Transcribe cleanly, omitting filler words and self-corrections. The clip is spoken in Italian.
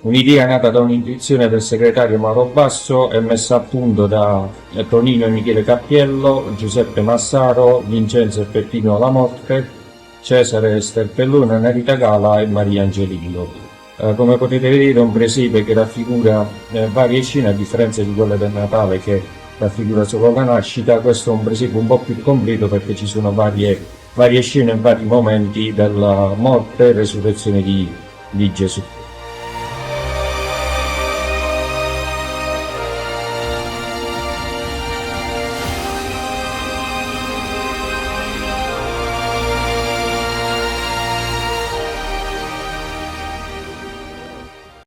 Un'idea nata da un'intuizione del segretario Mauro Basso e messa a punto da Tonino e Michele Cappiello, Giuseppe Massaro, Vincenzo e Peppino Lamorte, Cesare Sterpellone, Narita Gala e Maria Angelillo. Come potete vedere è un presepe che raffigura varie scene, a differenza di quelle del Natale che raffigura solo la nascita. Questo è un presepe un po' più completo perché ci sono varie scene e vari momenti della morte e resurrezione di Gesù.